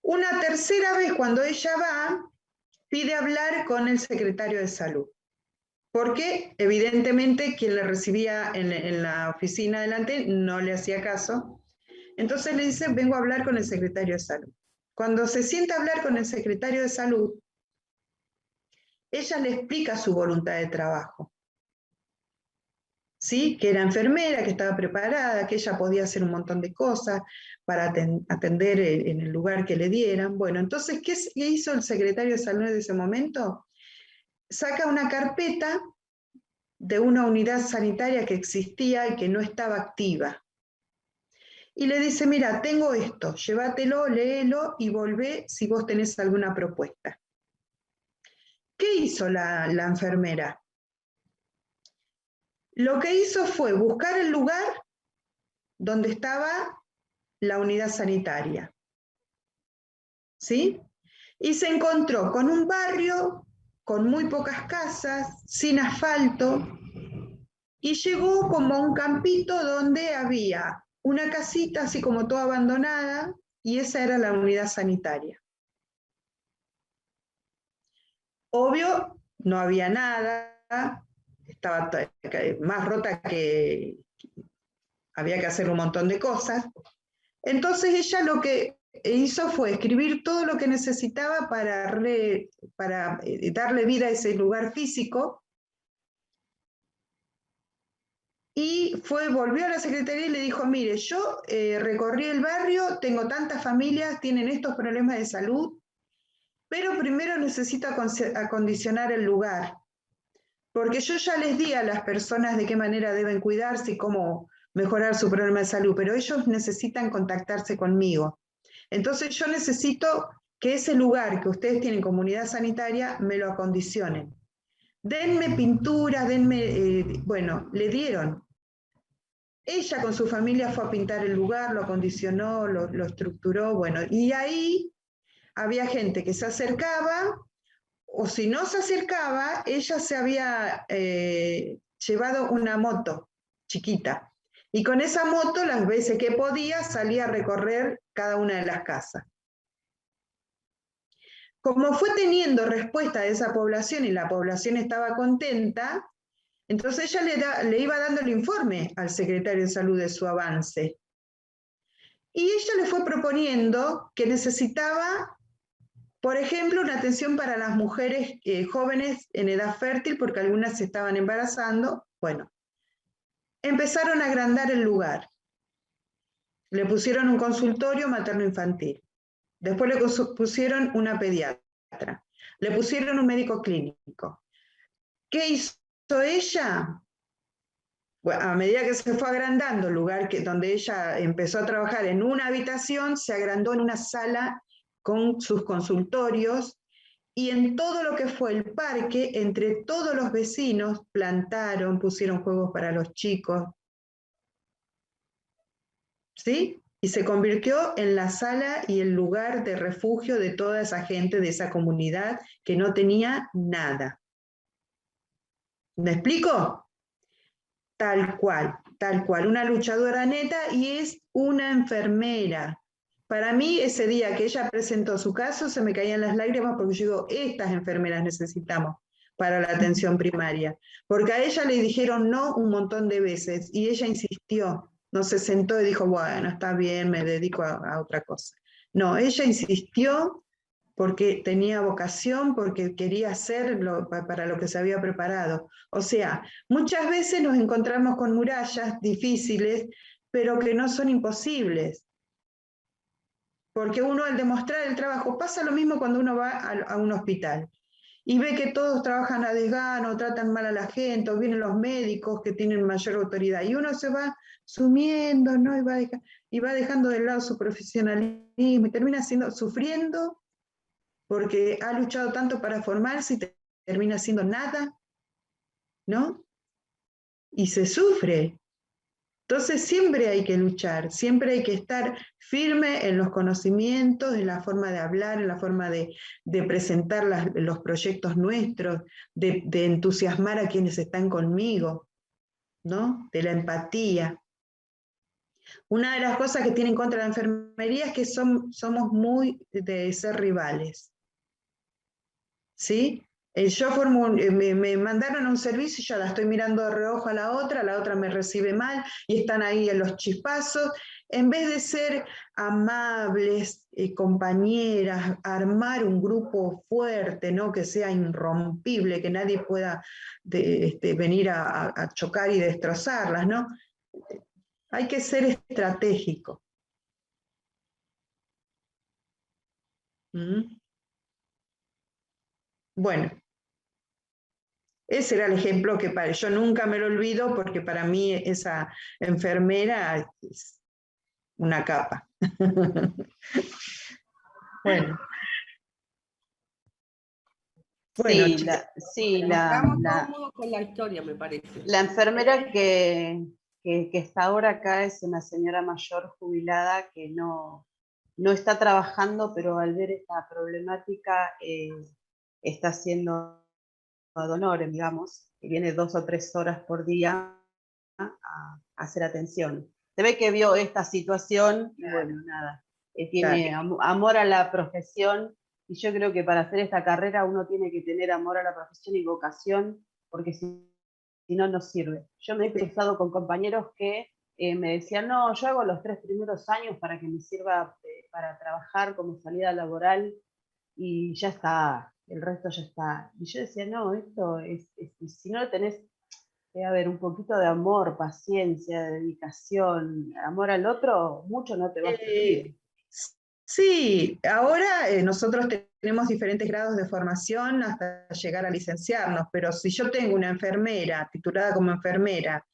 A: una tercera vez cuando ella va, pide hablar con el secretario de salud, porque evidentemente quien le recibía en la oficina delante no le hacía caso. Entonces le dice, vengo a hablar con el secretario de salud. Cuando se sienta a hablar con el secretario de salud, ella le explica su voluntad de trabajo. ¿Sí? Que era enfermera, que estaba preparada, que ella podía hacer un montón de cosas para atender en el lugar que le dieran. Bueno, entonces, ¿qué hizo el secretario de salud en ese momento? Saca una carpeta de una unidad sanitaria que existía y que no estaba activa. Y le dice, mira, tengo esto, llévatelo, léelo y volvé si vos tenés alguna propuesta. ¿Qué hizo la enfermera? Lo que hizo fue buscar el lugar donde estaba la unidad sanitaria. ¿Sí? Y se encontró con un barrio con muy pocas casas, sin asfalto, y llegó como a un campito donde había una casita así como toda abandonada, y esa era la unidad sanitaria. Obvio, no había nada, estaba más rota que había que hacer un montón de cosas. Entonces ella lo que hizo fue escribir todo lo que necesitaba para darle vida a ese lugar físico, y volvió a la secretaría y le dijo, mire, yo recorrí el barrio, tengo tantas familias, tienen estos problemas de salud, pero primero necesito acondicionar el lugar, porque yo ya les di a las personas de qué manera deben cuidarse y cómo mejorar su problema de salud, pero ellos necesitan contactarse conmigo. Entonces yo necesito que ese lugar que ustedes tienen como unidad sanitaria me lo acondicionen. Denme pinturas, bueno, le dieron. Ella con su familia fue a pintar el lugar, lo acondicionó, lo estructuró, bueno, y ahí había gente que se acercaba, o si no se acercaba, ella se había llevado una moto chiquita, y con esa moto, las veces que podía, salía a recorrer cada una de las casas. Como fue teniendo respuesta de esa población y la población estaba contenta, entonces ella le iba dando el informe al secretario de salud de su avance. Y ella le fue proponiendo que necesitaba, por ejemplo, una atención para las mujeres jóvenes en edad fértil, porque algunas se estaban embarazando. Bueno, empezaron a agrandar el lugar. Le pusieron un consultorio materno-infantil. Después le pusieron una pediatra. Le pusieron un médico clínico. ¿Qué hizo ella? Bueno, a medida que se fue agrandando el lugar donde ella empezó a trabajar en una habitación, se agrandó en una sala con sus consultorios, y en todo lo que fue el parque, entre todos los vecinos, plantaron, pusieron juegos para los chicos, ¿sí? Y se convirtió en la sala y el lugar de refugio de toda esa gente, de esa comunidad que no tenía nada. ¿Me explico? Tal cual, una luchadora neta, y es una enfermera. Para mí, ese día que ella presentó su caso, se me caían las lágrimas, porque yo digo, estas enfermeras necesitamos para la atención primaria. Porque a ella le dijeron no un montón de veces, y ella insistió, no se sentó y dijo, bueno, está bien, me dedico a otra cosa. No, ella insistió porque tenía vocación, porque quería hacer para lo que se había preparado. O sea, muchas veces nos encontramos con murallas difíciles, pero que no son imposibles. Porque uno, al demostrar el trabajo, pasa lo mismo cuando uno va a un hospital y ve que todos trabajan a desgano, tratan mal a la gente, o vienen los médicos que tienen mayor autoridad, y uno se va sumiendo, ¿no? Y va dejando de lado su profesionalismo y termina sufriendo, porque ha luchado tanto para formarse y termina haciendo nada, ¿no? Y se sufre. Entonces siempre hay que luchar, siempre hay que estar firme en los conocimientos, en la forma de hablar, en la forma de presentar los proyectos nuestros, de entusiasmar a quienes están conmigo, ¿no? De la empatía. Una de las cosas que tiene en contra la enfermería es que somos muy de ser rivales, ¿sí? Yo me mandaron a un servicio y yo la estoy mirando de reojo a la otra me recibe mal, y están ahí en los chispazos. En vez de ser amables, compañeras, armar un grupo fuerte, ¿no? Que sea irrompible, que nadie pueda venir a chocar y destrozarlas, ¿no? Hay que ser estratégico. ¿Mm? Bueno. Ese era el ejemplo que yo nunca me lo olvido, porque para mí esa enfermera es una capa. Bueno. Bueno,
B: Sí,
A: chicas.
E: Estamos cómodos con la historia, me parece.
B: la enfermera que está ahora acá es una señora mayor jubilada que no está trabajando, pero al ver esta problemática está haciendo ad honorem, digamos, que viene 2 o 3 horas por día a hacer atención. Se ve que vio esta situación y bueno, nada, tiene amor a la profesión, y yo creo que para hacer esta carrera uno tiene que tener amor a la profesión y vocación, porque si no, no sirve. Yo me he cruzado con compañeros que me decían, no, yo hago los 3 primeros años para que me sirva para trabajar como salida laboral, y ya está, el resto ya está. Y yo decía, no, esto si no tenés, a ver, un poquito de amor, paciencia, dedicación, amor al otro, mucho no te va a servir.
A: Sí, ahora nosotros tenemos diferentes grados de formación hasta llegar a licenciarnos, pero si yo tengo una enfermera titulada como enfermera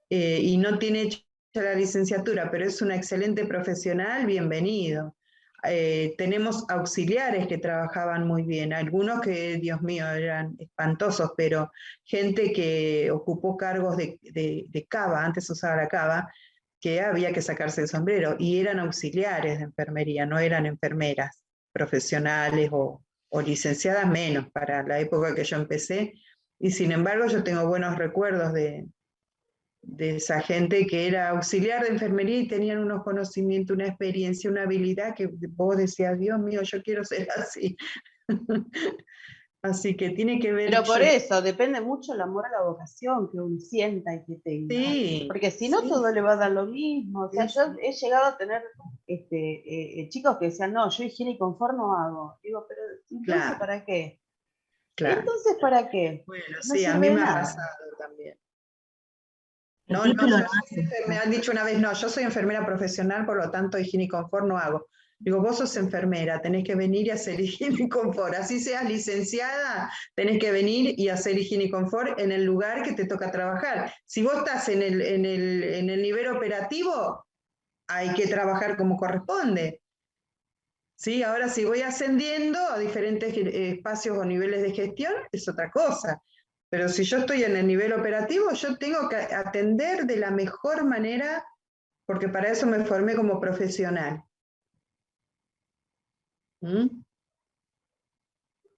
A: y no tiene hecha la licenciatura, pero es una excelente profesional, bienvenido. Tenemos auxiliares que trabajaban muy bien, algunos que, Dios mío, eran espantosos, pero gente que ocupó cargos de cava, antes se usaba la cava, que había que sacarse el sombrero, y eran auxiliares de enfermería, no eran enfermeras profesionales o licenciadas, menos para la época que yo empecé, y sin embargo yo tengo buenos recuerdos de esa gente que era auxiliar de enfermería y tenían unos conocimientos, una experiencia, una habilidad que vos decías, Dios mío, yo quiero ser así. Así que tiene que ver...
B: Pero por eso, depende mucho el amor a la vocación que uno sienta y que tenga.
A: Sí,
B: porque si no,
A: sí,
B: todo le va a dar lo mismo. O sea,
A: sí,
B: yo he llegado a tener chicos que decían, no, yo higiene y confort no hago. Digo, pero entonces,
A: claro,
B: ¿para qué?
A: claro.
B: Entonces, ¿para qué?
A: Bueno,
B: No
A: sí, a
B: sirve
A: mí
B: de
A: me ha
B: nada.
A: pasado también.
F: El
A: No,
F: título
A: yo
F: no hace.
A: me han dicho una vez, no, yo soy enfermera profesional, por lo tanto higiene y confort no hago. Digo, vos sos enfermera, tenés que venir y hacer higiene y confort. Así seas licenciada, tenés que venir y hacer higiene y confort en el lugar que te toca trabajar. Si vos estás en el nivel operativo, hay que trabajar como corresponde. ¿Sí? Ahora, si voy ascendiendo a diferentes espacios o niveles de gestión, es otra cosa. Pero si yo estoy en el nivel operativo, yo tengo que atender de la mejor manera, porque para eso me formé como profesional. ¿Mm?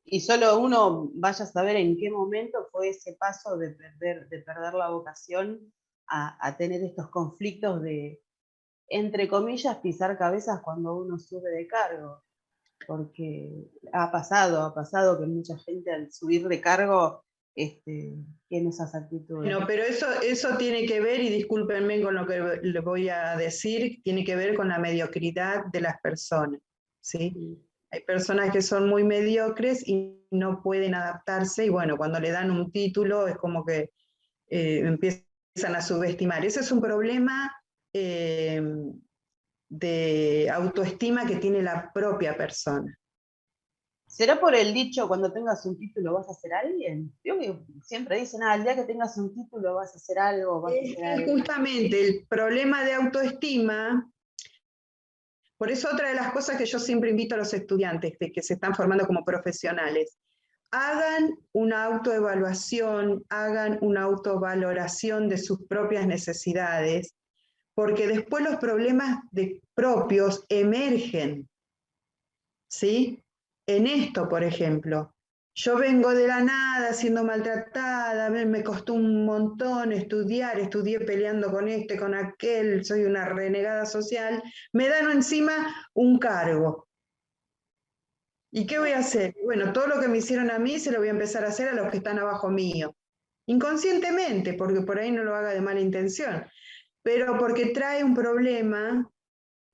B: Y solo uno vaya a saber en qué momento fue ese paso de perder la vocación a tener estos conflictos de, entre comillas, pisar cabezas cuando uno sube de cargo. Porque ha pasado que mucha gente al subir de cargo tiene esas actitudes.
A: Bueno, pero eso tiene que ver, y discúlpenme con lo que le voy a decir, tiene que ver con la mediocridad de las personas, ¿sí? Hay personas que son muy mediocres y no pueden adaptarse, y bueno, cuando le dan un título es como que empiezan a subestimar. Ese es un problema de autoestima que tiene la propia persona.
B: ¿Será por el dicho, cuando tengas un título vas a ser alguien? Yo que siempre dicen, el día que tengas un título vas a hacer algo, vas a ser alguien.
A: Justamente el problema de autoestima, por eso otra de las cosas que yo siempre invito a los estudiantes que se están formando como profesionales, hagan una autoevaluación, hagan una autovaloración de sus propias necesidades, porque después los problemas propios emergen, ¿sí? En esto, por ejemplo, yo vengo de la nada siendo maltratada, me costó un montón estudiar, estudié peleando con este, con aquel, soy una renegada social, me dan encima un cargo. ¿Y qué voy a hacer? Bueno, todo lo que me hicieron a mí se lo voy a empezar a hacer a los que están abajo mío. Inconscientemente, porque por ahí no lo haga de mala intención, pero porque trae un problema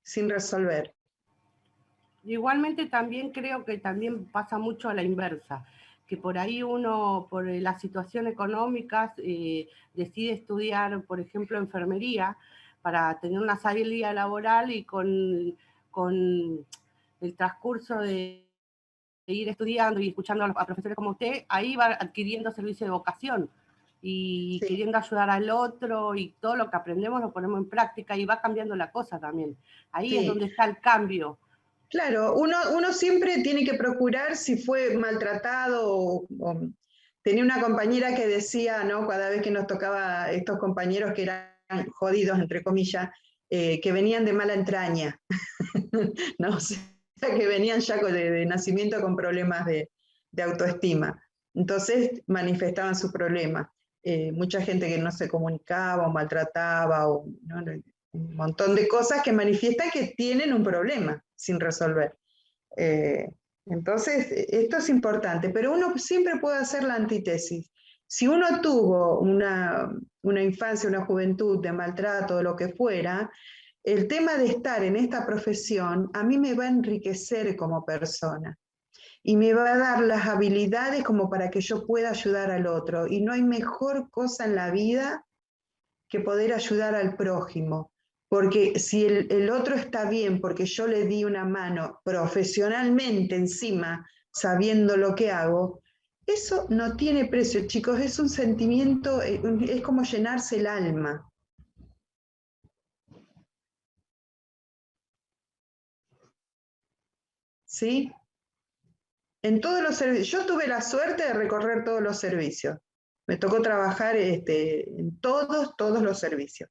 A: sin resolver.
E: Igualmente también creo que también pasa mucho a la inversa, que por ahí uno, por la situación económica, decide estudiar, por ejemplo, enfermería para tener una salida laboral, y con el transcurso de ir estudiando y escuchando a profesores como usted, ahí va adquiriendo servicio de vocación y
A: Sí.
E: queriendo ayudar al otro, y todo lo que aprendemos lo ponemos en práctica y va cambiando la cosa también. Ahí
A: Sí.
E: es donde está el cambio.
A: Claro, uno siempre tiene que procurar, si fue maltratado tenía una compañera que decía, ¿no? Cada vez que nos tocaba estos compañeros que eran jodidos, entre comillas, que venían de mala entraña, ¿no? O sea, que venían ya de nacimiento con problemas de autoestima. Entonces manifestaban sus problemas. mucha gente que no se comunicaba o maltrataba, o, ¿no? Un montón de cosas que manifiestan que tienen un problema sin resolver. Entonces, esto es importante, pero uno siempre puede hacer la antítesis. Si uno tuvo una infancia, una juventud de maltrato o lo que fuera, el tema de estar en esta profesión a mí me va a enriquecer como persona y me va a dar las habilidades como para que yo pueda ayudar al otro. Y no hay mejor cosa en la vida que poder ayudar al prójimo. Porque si el otro está bien, porque yo le di una mano profesionalmente encima, sabiendo lo que hago, eso no tiene precio, chicos, es un sentimiento, es como llenarse el alma. ¿Sí? En todos los servicios, yo tuve la suerte de recorrer todos los servicios. Me tocó trabajar en todos los servicios.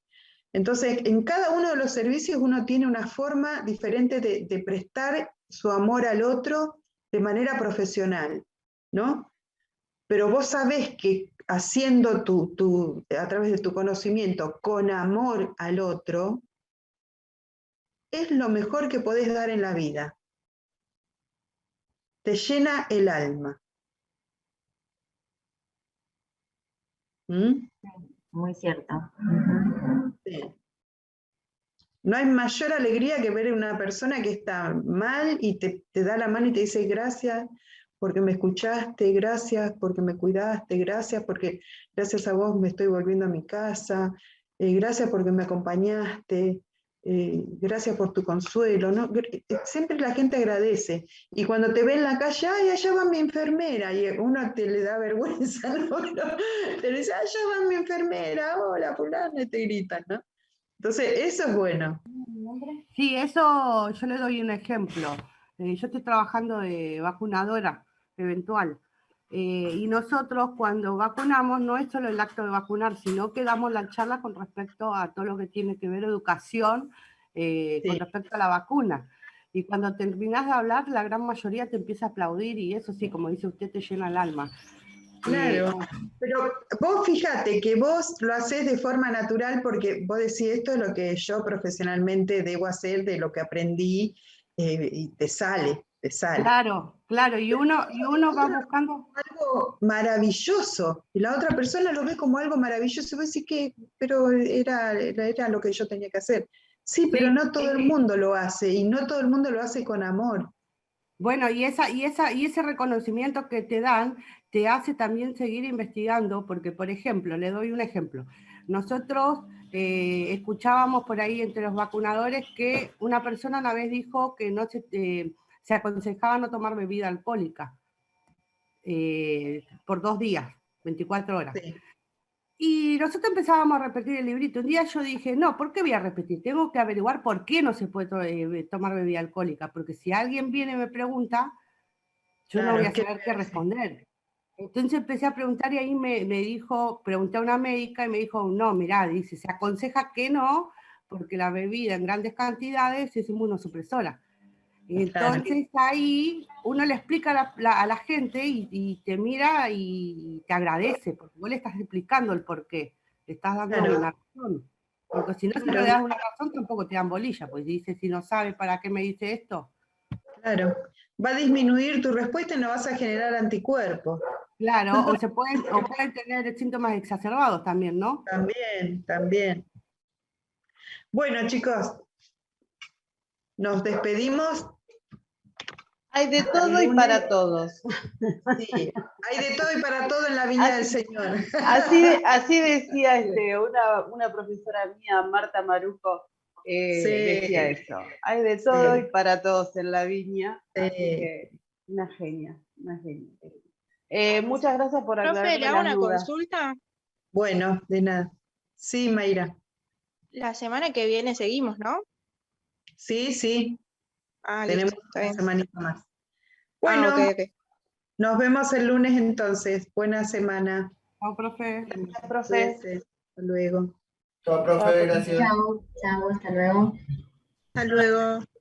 A: Entonces, en cada uno de los servicios uno tiene una forma diferente de prestar su amor al otro de manera profesional, ¿no? Pero vos sabés que haciendo a través de tu conocimiento con amor al otro, es lo mejor que podés dar en la vida. Te llena el alma. ¿Mm?
F: Muy cierto.
A: Sí. No hay mayor alegría que ver a una persona que está mal y te da la mano y te dice gracias porque me escuchaste, gracias porque me cuidaste, gracias porque gracias a vos me estoy volviendo a mi casa, gracias porque me acompañaste, gracias por tu consuelo, ¿no? Siempre la gente agradece. Y cuando te ve en la calle, ay, allá va mi enfermera, y uno le da vergüenza, ¿no? Te dice, allá va mi enfermera, hola, fulano, y te gritan, ¿no? Entonces, eso es bueno.
E: Sí, eso yo le doy un ejemplo. Yo estoy trabajando de vacunadora eventual. Y nosotros cuando vacunamos no es solo el acto de vacunar, sino que damos la charla con respecto a todo lo que tiene que ver educación con respecto a la vacuna. Y cuando terminás de hablar, la gran mayoría te empieza a aplaudir y eso sí, como dice usted, te llena el alma.
A: Claro, pero vos fíjate que vos lo hacés de forma natural porque vos decís esto es lo que yo profesionalmente debo hacer, de lo que aprendí, y te sale.
E: Claro, claro, y uno va buscando
A: algo maravilloso, y la otra persona lo ve como algo maravilloso, y vos decís que, pero era lo que yo tenía que hacer. Sí, pero no todo el mundo lo hace, y no todo el mundo lo hace con amor.
E: Bueno, y ese reconocimiento que te dan te hace también seguir investigando, porque, por ejemplo, le doy un ejemplo. Nosotros escuchábamos por ahí entre los vacunadores que una persona una vez dijo que no se aconsejaba no tomar bebida alcohólica por 2 días, 24 horas.
A: Sí.
E: Y nosotros empezábamos a repetir el librito. Un día yo dije, no, ¿por qué voy a repetir? Tengo que averiguar por qué no se puede tomar bebida alcohólica, porque si alguien viene y me pregunta, yo no voy a saber qué responder. Entonces empecé a preguntar y ahí pregunté a una médica y me dijo, no, mirá, dice, se aconseja que no, porque la bebida en grandes cantidades es inmunosupresora. Entonces ahí uno le explica a la gente y te mira y te agradece, porque vos le estás explicando el porqué, le estás dando una razón. Porque si no, si no le das una razón, tampoco te dan bolilla, pues dice, si no sabes para qué me dice esto.
A: Claro, va a disminuir tu respuesta y no vas a generar anticuerpos.
E: Claro, o pueden tener síntomas exacerbados también, ¿no?
A: También. Bueno, chicos, nos despedimos.
B: Hay de todo y para todos.
A: Sí, hay de todo y para todo en la viña del Señor.
B: Así decía una profesora mía, Marta Marujo, decía eso. Hay de todo y para todos en la viña. Así que una genia. Muchas gracias por aclararme.
G: Profe, ¿le hago
B: las
G: una
B: dudas.
G: consulta?
A: Bueno, de nada. Sí, Mayra.
G: La semana que viene seguimos, ¿no?
A: Sí. Tenemos
G: listo,
A: una semanita más.
G: Bueno,
A: okay. Nos vemos el lunes entonces. Buena semana.
E: Chao, profe.
B: Gracias, profe.
A: Hasta luego.
C: Chao, profe, gracias.
F: Chao, hasta luego.
G: Hasta luego.